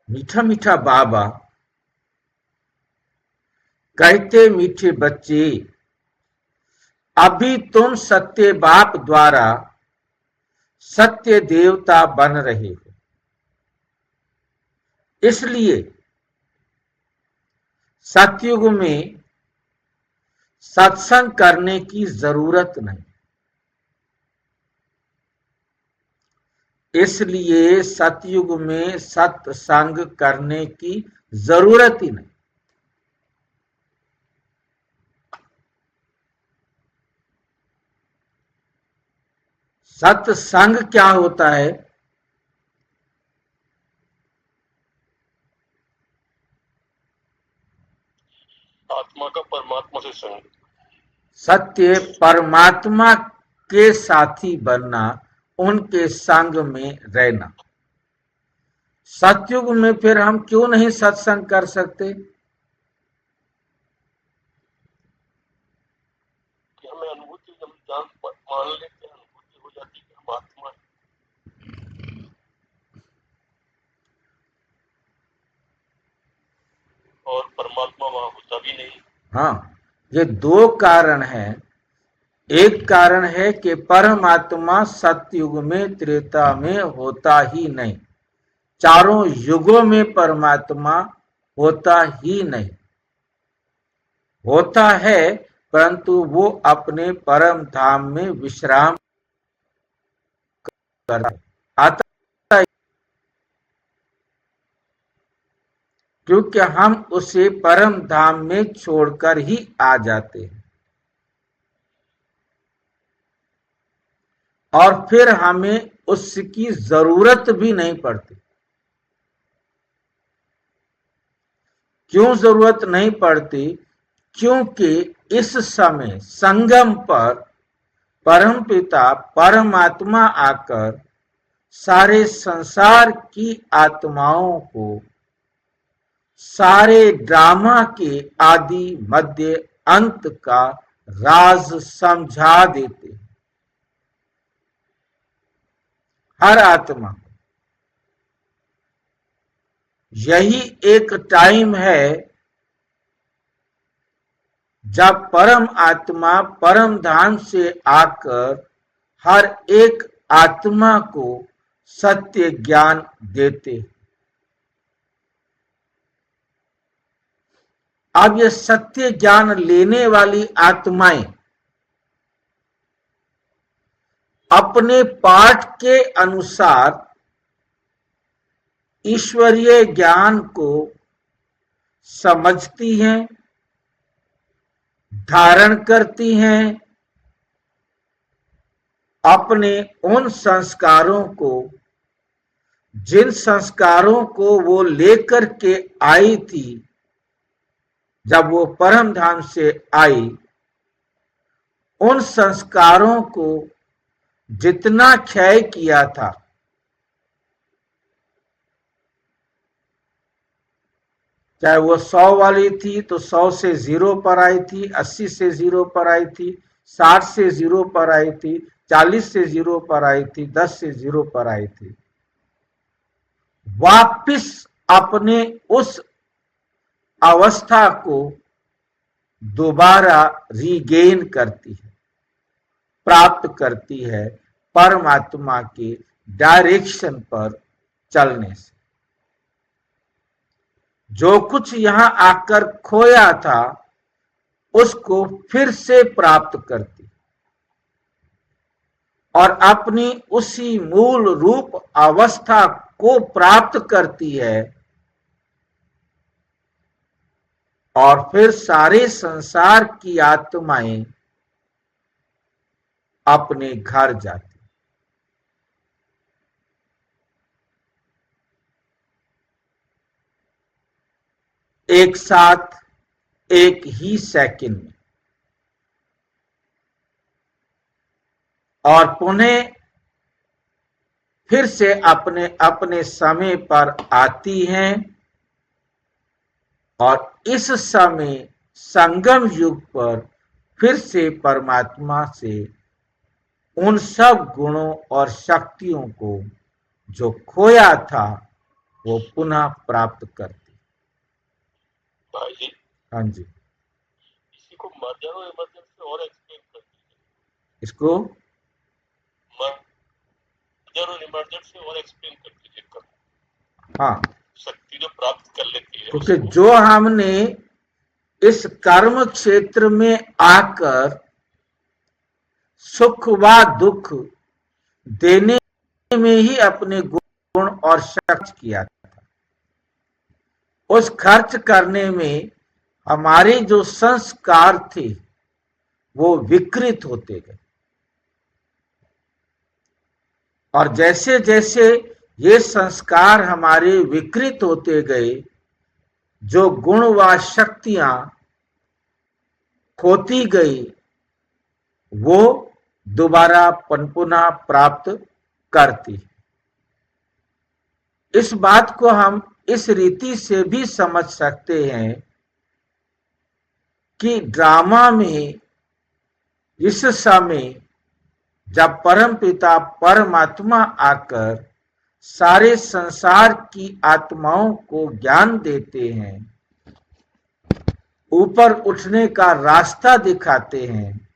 मीठा मीठा बाबा कहते, मीठे बच्चे अभी तुम सत्य बाप द्वारा सत्य देवता बन रहे हो, इसलिए सतयुग में सत्संग करने की जरूरत नहीं। इसलिए सतयुग में सत्संग करने की जरूरत ही नहीं। सत्संग क्या होता है? आत्मा का परमात्मा से संग। सत्य परमात्मा के साथी बनना, उनके संग में रहना। सतयुग में फिर हम क्यों नहीं सत्संग कर सकते? कि हमें अनुभूति, जब जान मान लेते हैं, अनुभूति हो जाती है कि हम आत्मा है और परमात्मा वहां होता भी नहीं। हाँ, ये दो कारण हैं। एक कारण है कि परमात्मा सतयुग में त्रेता में होता ही नहीं, चारों युगों में परमात्मा होता ही नहीं। होता है परंतु वो अपने परम धाम में विश्राम करता है, आता है, क्योंकि हम उसे परम धाम में छोड़कर ही आ जाते हैं और फिर हमें उसकी जरूरत भी नहीं पड़ती। क्यों जरूरत नहीं पड़ती? क्योंकि इस समय संगम पर परमपिता परमात्मा आकर सारे संसार की आत्माओं को सारे ड्रामा के आदि मध्य अंत का राज समझा देते हैं। हर आत्मा, यही एक टाइम है जब परम आत्मा परम धाम से आकर हर एक आत्मा को सत्य ज्ञान देते। अब ये सत्य ज्ञान लेने वाली आत्माएं अपने पाठ के अनुसार ईश्वरीय ज्ञान को समझती हैं, धारण करती हैं, अपने उन संस्कारों को, जिन संस्कारों को वो लेकर के आई थी जब वो परम धाम से आई, उन संस्कारों को जितना क्षय किया था, चाहे वो 100 वाली थी तो 100 से 0 पर आई थी, 80 से 0 पर आई थी, 60 से 0 पर आई थी, 40 से 0 पर आई थी, 10 से 0 पर आई थी, वापिस अपने उस अवस्था को दोबारा रीगेन करती है, प्राप्त करती है परमात्मा के डायरेक्शन पर चलने से। जो कुछ यहां आकर खोया था उसको फिर से प्राप्त करती और अपनी उसी मूल रूप अवस्था को प्राप्त करती है और फिर सारे संसार की आत्माएं अपने घर जाती। एक साथ, एक ही सेकंड में, और पुनः फिर से अपने अपने समय पर आती हैं और इस समय संगम युग पर फिर से परमात्मा से उन सब गुणों और शक्तियों को जो खोया था वो पुनः प्राप्त करती। भाई जी, हाँ जी, इसी को मर्जर और इमर्जर से और एक्सप्लेन कर दीजिए। इसको मर्जर और इमर्जर से और एक्सप्लेन कर दीजिए कब हाँ, शक्ति जो प्राप्त कर लेती है क्योंकि उसको। जो हमने इस कर्म क्षेत्र में आकर सुख व दुख देने में ही अपने गुण और शक्ति किया था, उस खर्च करने में हमारे जो संस्कार थे वो विकृत होते गए, और जैसे जैसे ये संस्कार हमारे विकृत होते गए, जो गुण व शक्तियां खोती गई वो दोबारा पुनः प्राप्त करती। इस बात को हम इस रीति से भी समझ सकते हैं कि ड्रामा में इस समय जब परमपिता परमात्मा आकर सारे संसार की आत्माओं को ज्ञान देते हैं, ऊपर उठने का रास्ता दिखाते हैं,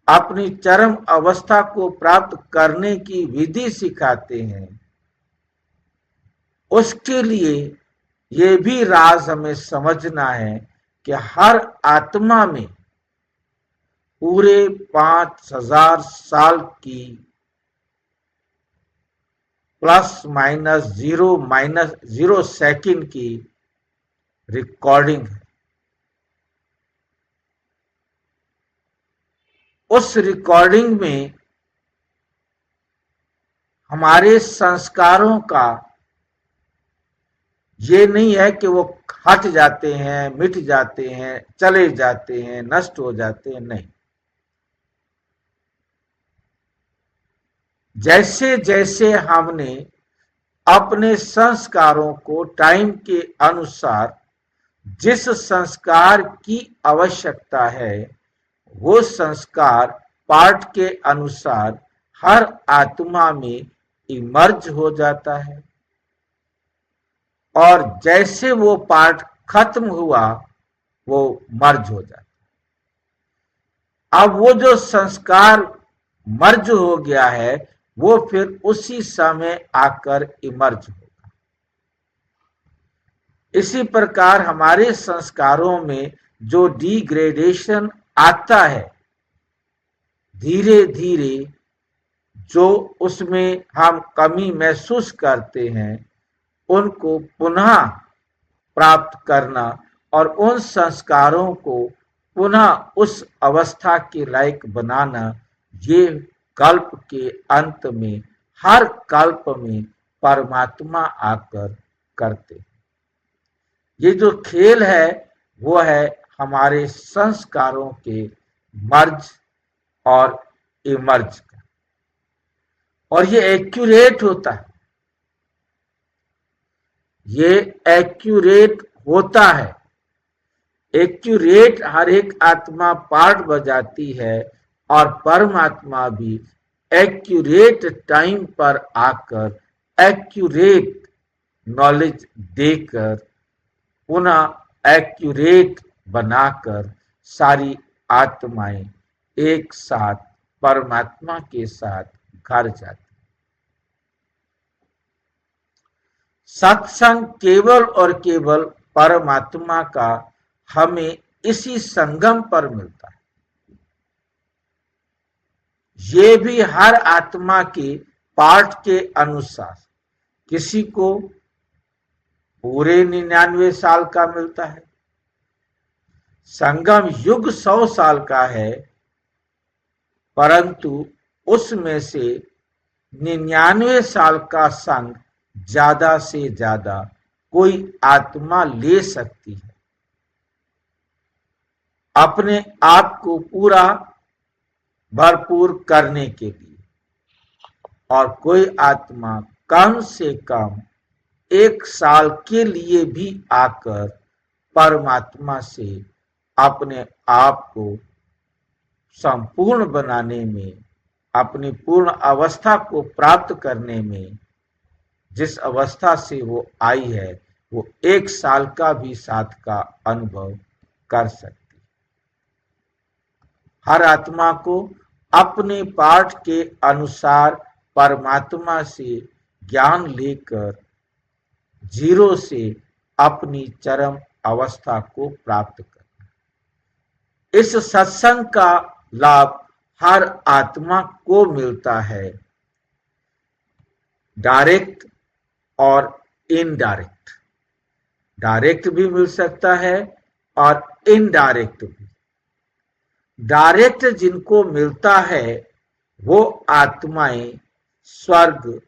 अपनी चरम अवस्था को प्राप्त करने की विधि सिखाते हैं, उसके लिए ये भी राज हमें समझना है कि हर आत्मा में पूरे 5000 साल की +- 0 सेकंड की रिकॉर्डिंग है। उस रिकॉर्डिंग में हमारे संस्कारों का ये नहीं है कि वो हट जाते हैं, मिट जाते हैं, चले जाते हैं, नष्ट हो जाते हैं, नहीं। जैसे जैसे हमने अपने संस्कारों को टाइम के अनुसार जिस संस्कार की आवश्यकता है वो संस्कार पाठ के अनुसार हर आत्मा में इमर्ज हो जाता है, और जैसे वो पाठ खत्म हुआ वो मर्ज हो जाता है। अब वो जो संस्कार मर्ज हो गया है वो फिर उसी समय आकर इमर्ज होगा। इसी प्रकार हमारे संस्कारों में जो डिग्रेडेशन आता है, धीरे धीरे जो उसमें हम कमी महसूस करते हैं उनको पुनः प्राप्त करना और उन संस्कारों को पुनः उस अवस्था के लायक बनाना, ये कल्प के अंत में हर कल्प में परमात्मा आकर करते। ये जो खेल है वो है हमारे संस्कारों के मर्ज और इमर्ज का, और ये एक्यूरेट होता है, ये एक्यूरेट होता है। एक्यूरेट हर एक आत्मा पार्ट बजाती है और परमात्मा भी एक्यूरेट टाइम पर आकर एक्यूरेट नॉलेज देकर पुनः एक्यूरेट बनाकर सारी आत्माएं एक साथ परमात्मा के साथ घर जाती। सत्संग केवल और केवल परमात्मा का हमें इसी संगम पर मिलता है। ये भी हर आत्मा के पाठ के अनुसार, किसी को पूरे 99 साल का मिलता है, संगम युग 100 साल का है, परंतु उसमें से 99 साल का संग ज्यादा से ज्यादा कोई आत्मा ले सकती है अपने आप को पूरा भरपूर करने के लिए, और कोई आत्मा कम से कम 1 साल के लिए भी आकर परमात्मा से अपने आप को संपूर्ण बनाने में, अपनी पूर्ण अवस्था को प्राप्त करने में जिस अवस्था से वो आई है वो 1 साल का भी साथ का अनुभव कर सकती। हर आत्मा को अपने पाठ के अनुसार परमात्मा से ज्ञान लेकर जीरो से अपनी चरम अवस्था को प्राप्त करना। इस सत्संग का लाभ हर आत्मा को मिलता है, डायरेक्ट और इनडायरेक्ट। डायरेक्ट भी मिल सकता है और इनडायरेक्ट भी। डायरेक्ट जिनको मिलता है वो आत्माएं स्वर्ग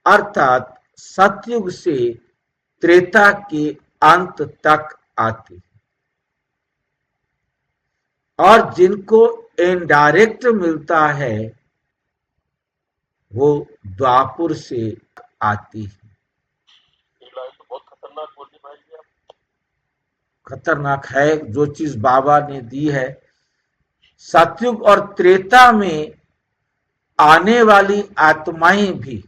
अर्थात सतयुग से त्रेता के अंत तक आती, और जिनको इनडायरेक्ट मिलता है वो द्वापुर से आती है। ये लाइन तो बहुत खतरनाक बोली भाई जी आप। खतरनाक है जो चीज बाबा ने दी है। सतयुग और त्रेता में आने वाली आत्माएं भी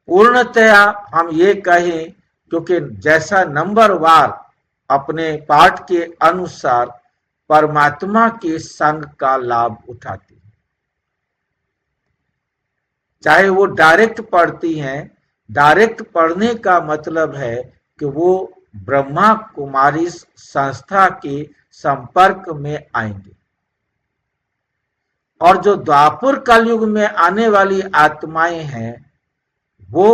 पूर्णतया हम ये कहें, क्योंकि जैसा नंबरवार अपने पाठ के अनुसार परमात्मा के संग का लाभ उठाती है, चाहे वो डायरेक्ट पढ़ती हैं। डायरेक्ट पढ़ने का मतलब है कि वो ब्रह्मा कुमारी संस्था के संपर्क में आएंगे, और जो द्वापुर कलयुग में आने वाली आत्माएं हैं वो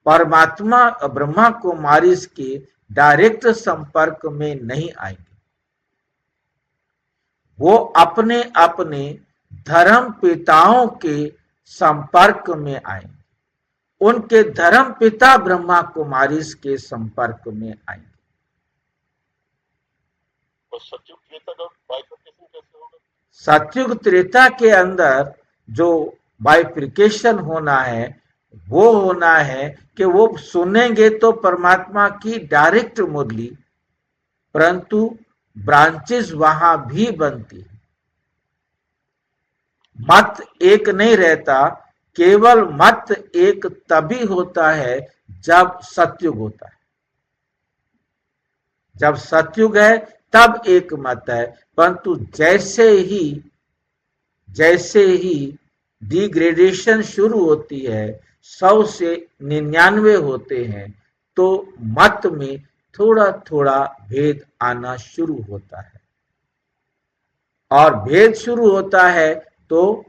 परमात्मा ब्रह्मा कुमारी के डायरेक्ट संपर्क में नहीं आएंगे। वो अपने अपने धर्म पिताओं के संपर्क में आएंगे, उनके धर्म पिता ब्रह्मा कुमारी के संपर्क में आएंगे। और सतयुग त्रेता का बाइफर्केशन कैसे होगा? सतयुग त्रेता के अंदर जो बाइफिकेशन होना है वो होना है कि वो सुनेंगे तो परमात्मा की डायरेक्ट मुरली, परंतु ब्रांचेस वहां भी बनती है। मत एक नहीं रहता, केवल मत एक तभी होता है जब सतयुग होता है। जब सतयुग है तब एक मत है, परंतु जैसे ही डिग्रेडेशन शुरू होती है, 100 से 99 होते हैं, तो मत में थोड़ा थोड़ा भेद आना शुरू होता है, और भेद शुरू होता है तो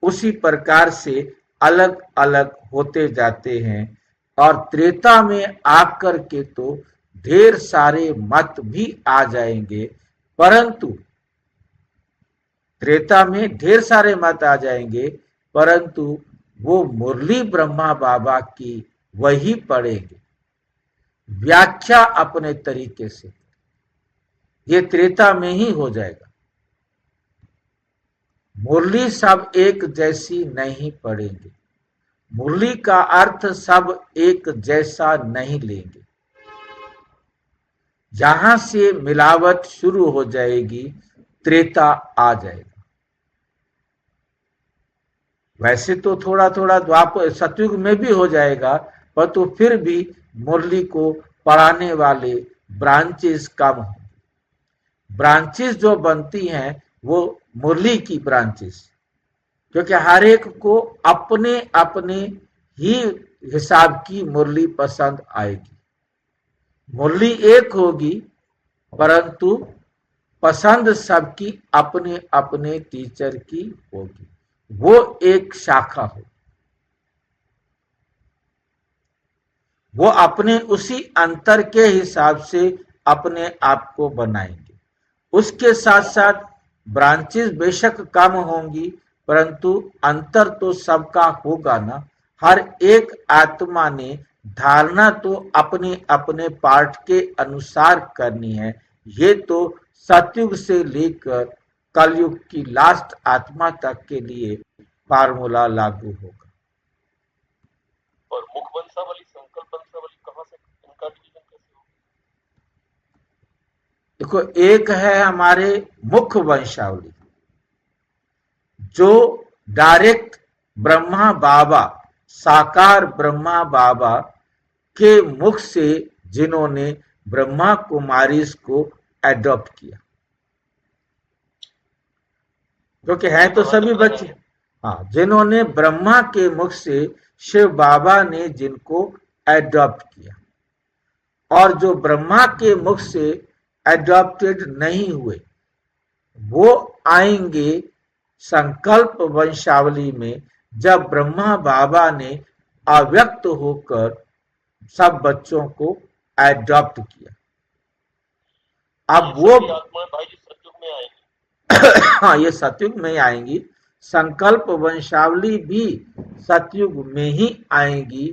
उसी प्रकार से अलग अलग होते जाते हैं। और त्रेता में आकर के तो ढेर सारे मत भी आ जाएंगे, परंतु त्रेता में ढेर सारे मत आ जाएंगे, परंतु वो मुरली ब्रह्मा बाबा की वही पढ़ेंगे, व्याख्या अपने तरीके से। ये त्रेता में ही हो जाएगा। मुरली सब एक जैसी नहीं पढ़ेंगे, मुरली का अर्थ सब एक जैसा नहीं लेंगे। जहां से मिलावट शुरू हो जाएगी त्रेता आ जाएगा। वैसे तो थोड़ा थोड़ा द्वापर सतयुग में भी हो जाएगा, पर तो फिर भी मुरली को पढ़ाने वाले ब्रांचेस कम होंगे। ब्रांचेस जो बनती हैं वो मुरली की ब्रांचेस, क्योंकि हर एक को अपने अपने ही हिसाब की मुरली पसंद आएगी। मुरली एक होगी, परंतु पसंद सबकी अपने अपने टीचर की होगी, वो एक शाखा हो। वो अपने उसी अंतर के हिसाब से अपने आप को बनाएंगे। उसके साथ साथ ब्रांचेस बेशक कम होंगी, परंतु अंतर तो सबका होगा ना। हर एक आत्मा ने धारणा तो अपने अपने पाठ के अनुसार करनी है। ये तो सतयुग से लेकर कलयुग की लास्ट आत्मा तक के लिए फार्मूला लागू होगा। और मुख वंशावली संकल्प वंशावली कहाँ से, इनका डिवीजन कैसे होगा? देखो, एक है हमारे मुख्य वंशावली जो डायरेक्ट ब्रह्मा बाबा, साकार ब्रह्मा बाबा के मुख से जिन्होंने ब्रह्मा कुमारी को एडॉप्ट किया, क्योंकि हैं तो सभी बच्चे। हाँ, जिन्होंने ब्रह्मा के मुख से शिव बाबा ने जिनको एडॉप्ट किया, और जो ब्रह्मा के मुख से एडॉप्टेड नहीं हुए वो आएंगे संकल्प वंशावली में, जब ब्रह्मा बाबा ने अव्यक्त होकर सब बच्चों को एडॉप्ट किया। अब वो आत्माएं भाई जी सतयुग में आएंगी। हाँ, ये सतयुग में आएंगी। संकल्प वंशावली भी सतयुग में ही आएंगी,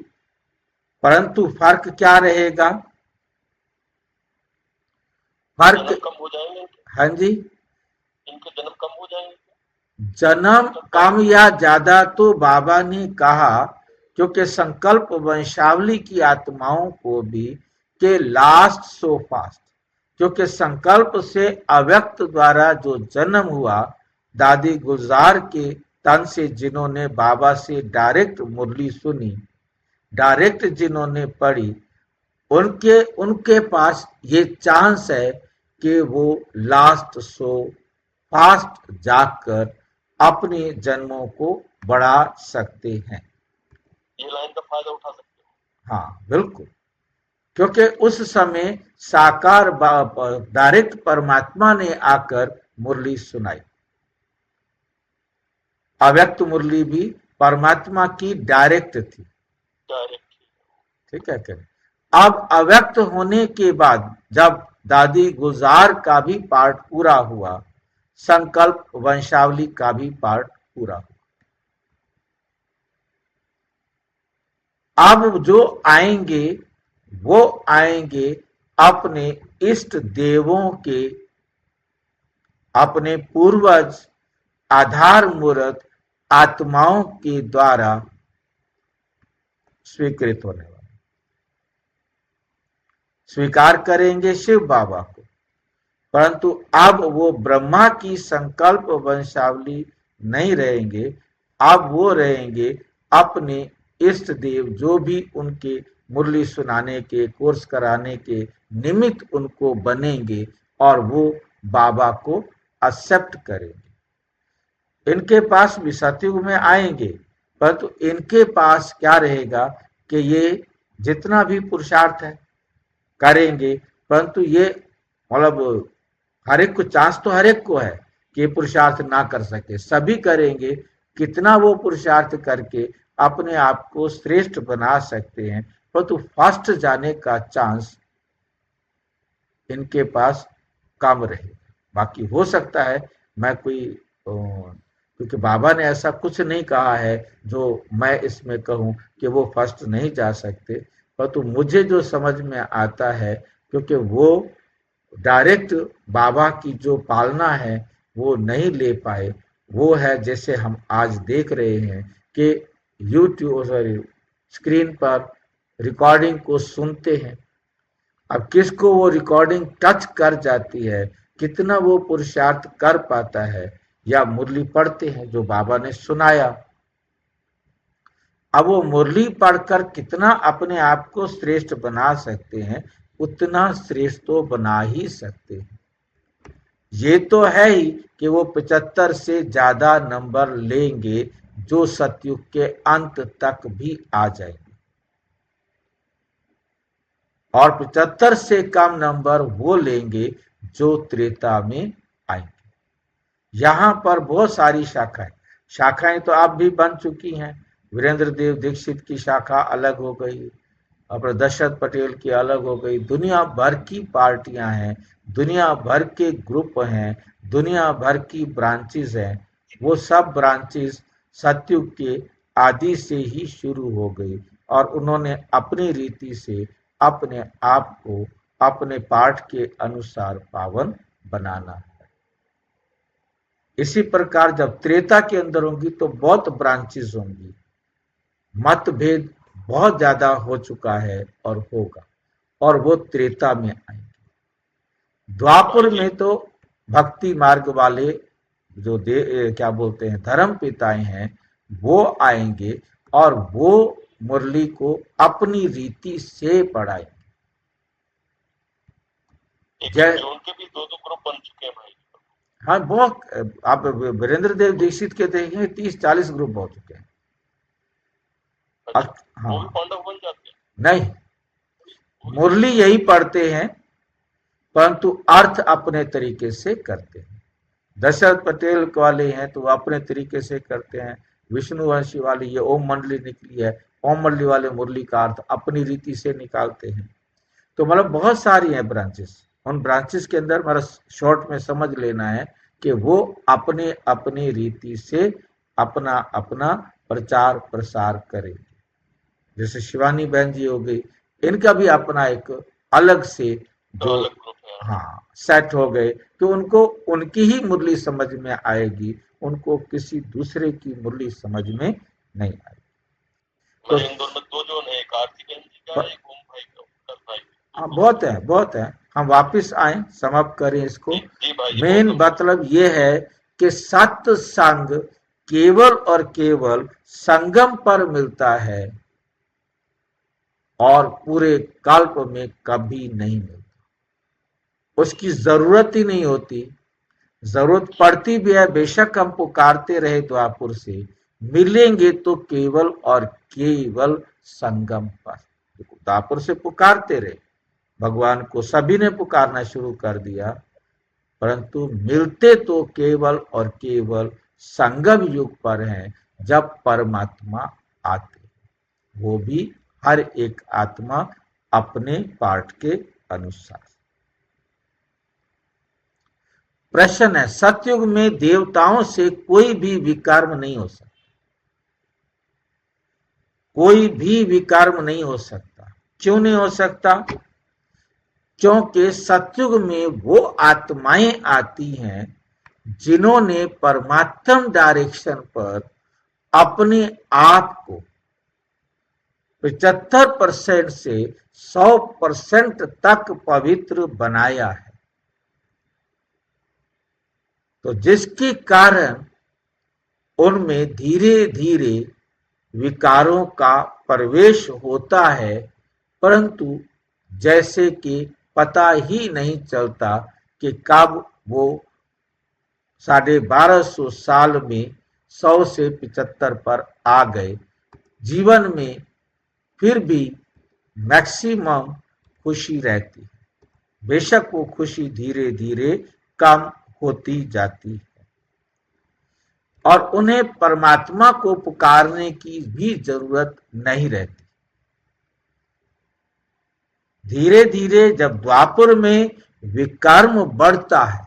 परंतु फर्क क्या रहेगा? फर्क कम हो जाएंगे। हाँ जी, इनके जन्म कम हो जाएंगे। जन्म कम या ज्यादा तो बाबा ने कहा, क्योंकि संकल्प वंशावली की आत्माओं को भी के लास्ट सो फास्ट, क्योंकि संकल्प से अव्यक्त द्वारा जो जन्म हुआ, दादी गुलजार के तन से जिन्होंने बाबा से डायरेक्ट मुरली सुनी, डायरेक्ट जिन्होंने पढ़ी, उनके पास ये चांस है कि वो लास्ट सो फास्ट जाकर अपने जन्मों को बढ़ा सकते हैं। ये लाइन का फायदा उठा सकते हैं। हाँ बिल्कुल, क्योंकि उस समय साकार डायरेक्ट परमात्मा ने आकर मुरली सुनाई। अव्यक्त मुरली भी परमात्मा की डायरेक्ट थी, ठीक है क्या? अब अव्यक्त होने के बाद जब दादी गुलजार का भी पार्ट पूरा हुआ, संकल्प वंशावली का भी पार्ट पूरा हुआ। अब जो आएंगे वो आएंगे अपने इष्ट देवों के, अपने पूर्वज आधार मूर्त आत्माओं के द्वारा स्वीकृत होने वाले, स्वीकार करेंगे शिव बाबा को। परंतु अब वो ब्रह्मा की संकल्प वंशावली नहीं रहेंगे, अब वो रहेंगे अपने इष्ट देव, जो भी उनके मुरली सुनाने के, कोर्स कराने के निमित्त उनको बनेंगे, और वो बाबा को एक्सेप्ट करेंगे। इनके पास भी सतयुग में आएंगे, परंतु इनके पास क्या रहेगा कि ये जितना भी पुरुषार्थ है करेंगे, परंतु ये मतलब हर एक को चांस तो हर एक को है कि पुरुषार्थ ना कर सके, सभी करेंगे। कितना वो पुरुषार्थ करके अपने आप को श्रेष्ठ बना सकते हैं, परंतु फर्स्ट जाने का चांस इनके पास कम रहेगा। बाकी हो सकता है मैं कोई, क्योंकि बाबा ने ऐसा कुछ नहीं कहा है जो मैं इसमें कहूं कि वो फर्स्ट नहीं जा सकते, परंतु मुझे जो समझ में आता है, क्योंकि वो डायरेक्ट बाबा की जो पालना है वो नहीं ले पाए, वो है जैसे हम आज देख रहे हैं कि यूट्यूब स्क्रीन पर रिकॉर्डिंग को सुनते हैं। अब किसको वो रिकॉर्डिंग टच कर जाती है, कितना वो पुरुषार्थ कर पाता है, या मुरली पढ़ते हैं जो बाबा ने सुनाया, अब वो मुरली पढ़कर कितना अपने आप को श्रेष्ठ बना सकते हैं, उतना श्रेष्ठ तो बना ही सकते हैं। ये तो है ही कि वो 75 से ज्यादा नंबर लेंगे जो सतयुग के अंत तक भी आ जाएंगे, और 75 से कम नंबर वो लेंगे जो त्रेता में आएंगे। यहां पर बहुत सारी शाखाएं तो अब भी बन चुकी हैं। वीरेंद्र देव दीक्षित की शाखा अलग हो गई, अपने दशरथ पटेल की अलग हो गई, दुनिया भर की पार्टियां हैं, दुनिया भर के ग्रुप हैं, दुनिया भर की ब्रांचेस हैं। वो सब ब्रांचेस सतयुग के आदि से ही शुरू हो गई, और उन्होंने अपनी रीति से अपने आप को अपने पाठ के अनुसार पावन बनाना है। इसी प्रकार जब त्रेता के अंदर होंगी तो बहुत ब्रांचेस होंगी, मतभेद बहुत ज्यादा हो चुका है और होगा, और वो त्रेता में आएंगे। द्वापर में तो भक्ति मार्ग वाले जो क्या बोलते हैं धर्म पिताएं हैं, वो आएंगे और वो मुरली को अपनी रीति से पढ़ाएंगे। जय जो उनके भी दो ग्रुप बन चुके हैं भाई। हाँ, बहुत। आप वीरेंद्र देव दीक्षित के देखेंगे 30-40 ग्रुप हो चुके हैं। अच्छा, वो भी हाँ, पांडव बन जाते हैं? नहीं, मुरली यही पढ़ते हैं परंतु अर्थ अपने तरीके से करते हैं। दशरथ पटेल वाले हैं तो वो अपने तरीके से करते हैं। विष्णुवंशी वाली ये ओम मंडली निकली है, ओम मंडली वाले मुरली का अर्थ अपनी रीति से निकालते हैं। तो मतलब बहुत सारी हैं ब्रांचेस। उन ब्रांचेस के अंदर मेरा शॉर्ट में समझ लेना है कि वो अपने अपनी रीति से अपना अपना प्रचार प्रसार करेंगे। जैसे शिवानी बहन जी हो गई, इनका भी अपना एक अलग से तो जो अलग ग्रुप है। हाँ सेट हो गए कि उनको उनकी ही मुरली समझ में आएगी, उनको किसी दूसरे की मुरली समझ में नहीं आएगी। तो मतलब इन दोनों में दो जो है, एक आरती बहन जी का, एक ओम भाई का, उत्तर भाई। हाँ, बहुत है, बहुत है। हम वापस आए, समाप्त करें इसको। जी जी भाई जी, मेन बहुत मतलब ये है कि सत्संग केवल और केवल संगम पर मिलता है और पूरे कल्प में कभी नहीं मिलता। उसकी जरूरत ही नहीं होती। जरूरत पड़ती भी है, बेशक हम पुकारते रहे द्वापुर से, मिलेंगे तो केवल और केवल संगम पर। द्वापुर से पुकारते रहे, भगवान को सभी ने पुकारना शुरू कर दिया, परंतु मिलते तो केवल और केवल संगम युग पर हैं, जब परमात्मा आते, वो भी हर एक आत्मा अपने पार्ट के अनुसार। प्रश्न है, सतयुग में देवताओं से कोई भी विकर्म नहीं हो सकता। कोई भी विकर्म नहीं हो सकता। क्यों नहीं हो सकता? क्योंकि सतयुग में वो आत्माएं आती हैं जिन्होंने परमात्म डायरेक्शन पर अपने आप को 75% से 100% तक पवित्र बनाया है। तो जिसके कारण उनमें धीरे धीरे विकारों का प्रवेश होता है, परंतु जैसे कि पता ही नहीं चलता कि कब वो 1250 साल में 100 से 75 पर आ गए। जीवन में फिर भी मैक्सिमम खुशी रहती है, बेशक वो खुशी धीरे धीरे कम होती जाती है और उन्हें परमात्मा को पुकारने की भी जरूरत नहीं रहती। धीरे धीरे जब द्वापर में विकर्म बढ़ता है,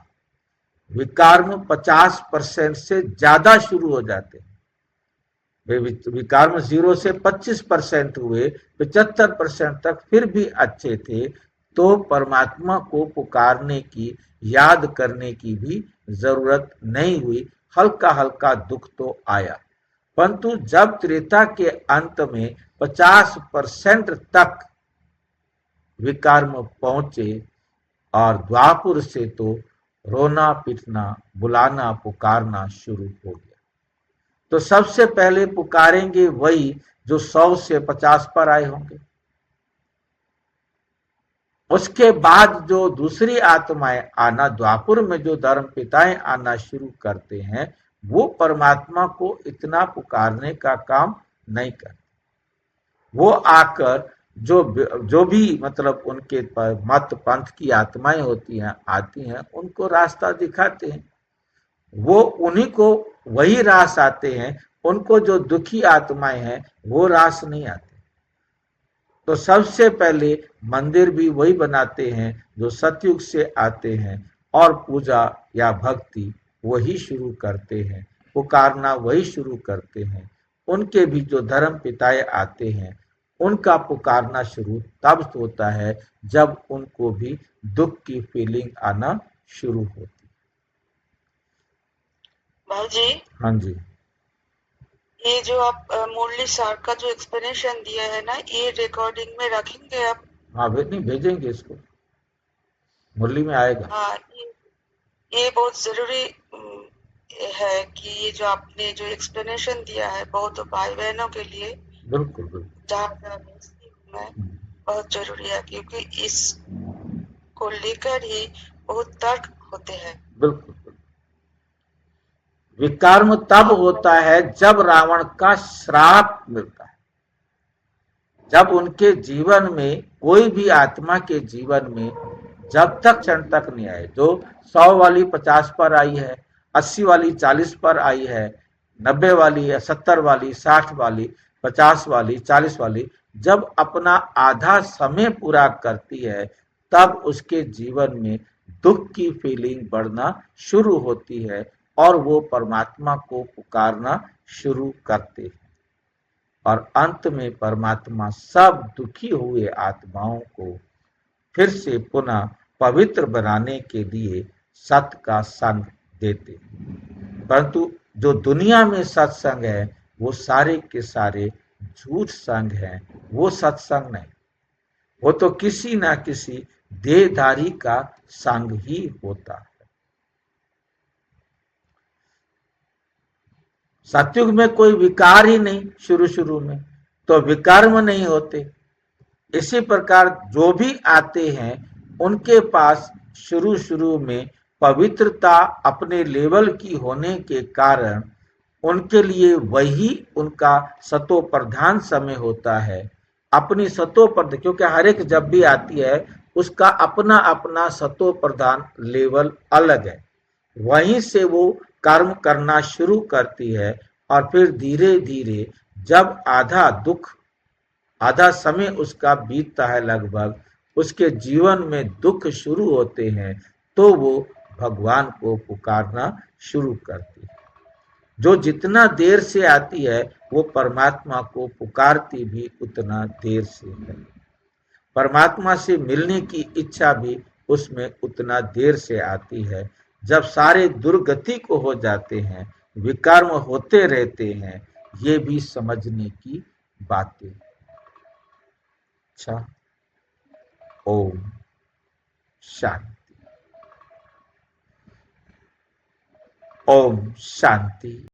विकर्म 50% से ज्यादा शुरू हो जाते हैं। विकर्म 0 से 25% हुए, 75% तक फिर भी अच्छे थे, तो परमात्मा को पुकारने की, याद करने की भी जरूरत नहीं हुई। हल्का हल्का दुख तो आया, परंतु जब त्रेता के अंत में 50% तक विकर्म पहुंचे और द्वापुर से तो रोना पिटना, बुलाना पुकारना शुरू हो गया। तो सबसे पहले पुकारेंगे वही जो 100 से 50 पर आए होंगे। उसके बाद जो दूसरी आत्माएं आना, द्वापुर में जो धर्म पिताएं आना शुरू करते हैं, वो परमात्मा को इतना पुकारने का काम नहीं करते। वो आकर जो भी मतलब उनके मत पंथ की आत्माएं होती हैं, आती हैं, उनको रास्ता दिखाते हैं। वो उन्हीं को वही रास आते हैं, उनको जो दुखी आत्माएं हैं वो रास नहीं आते। तो सबसे पहले मंदिर भी वही बनाते हैं जो सतयुग से आते हैं और पूजा या भक्ति वही शुरू करते हैं, पुकारना वही शुरू करते हैं। उनके भी जो धर्म पिताएं आते हैं, उनका पुकारना शुरू तब होता है जब उनको भी दुख की फीलिंग आना शुरू होती। भाई जी, हाँ जी, ये जो आप मुरली सार का जो एक्सप्लेनेशन दिया है ना, ये रिकॉर्डिंग में रखेंगे आप? हाँ नहीं, भेजेंगे इसको, मुरली में आएगा। हाँ, ये बहुत जरूरी है कि ये जो आपने जो एक्सप्लेनेशन दिया है बहुत भाई बहनों के लिए, बिल्कुल बिल्कुल। जहाँ जहाँ भेजती हूँ मैं, बहुत जरूरी है, क्योंकि इसको लेकर ही बहुत तर्क होते हैं। बिल्कुल बिल्कुल। विकर्म तब होता है जब रावण का श्राप मिलता है, जब उनके जीवन में, कोई भी आत्मा के जीवन में जब तक क्षण तक नहीं आए, जो 100 वाली 50 पर आई है, 80 वाली 40 पर आई है, 90 वाली है, 70 वाली, 60 वाली, 50 वाली, 40 वाली, जब अपना आधा समय पूरा करती है, तब उसके जीवन में दुख की फीलिंग बढ़ना शुरू होती है और वो परमात्मा को पुकारना शुरू करते हैं। और अंत में परमात्मा सब दुखी हुए आत्माओं को फिर से पुनः पवित्र बनाने के लिए सत्य का संग देते। परंतु जो दुनिया में सत्संग है वो सारे के सारे झूठ संग हैं, वो सत्संग नहीं, वो तो किसी ना किसी देहधारी का संग ही होता है। सतयुग में कोई विकार ही नहीं, शुरू में तो विकर्म नहीं होते। इसी प्रकार जो भी आते हैं उनके पास शुरू में पवित्रता अपने लेवल की होने के कारण उनके लिए वही उनका सतो प्रधान समय होता है। अपनी सतो प्रधान, क्योंकि हर एक जब भी आती है उसका अपना अपना सतो प्रधान लेवल अलग है, वहीं से वो कर्म करना शुरू करती है और फिर धीरे धीरे जब आधा समय उसका बीतता है लगभग, उसके जीवन में दुख शुरू होते हैं, तो वो भगवान को पुकारना शुरू करती है। जो जितना देर से आती है वो परमात्मा को पुकारती भी उतना देर से है। परमात्मा से मिलने की इच्छा भी उसमें उतना देर से आती है। जब सारे दुर्गति को हो जाते हैं, विकर्म होते रहते हैं, ये भी समझने की बातें। अच्छा, ओम शांति। ओम शांति।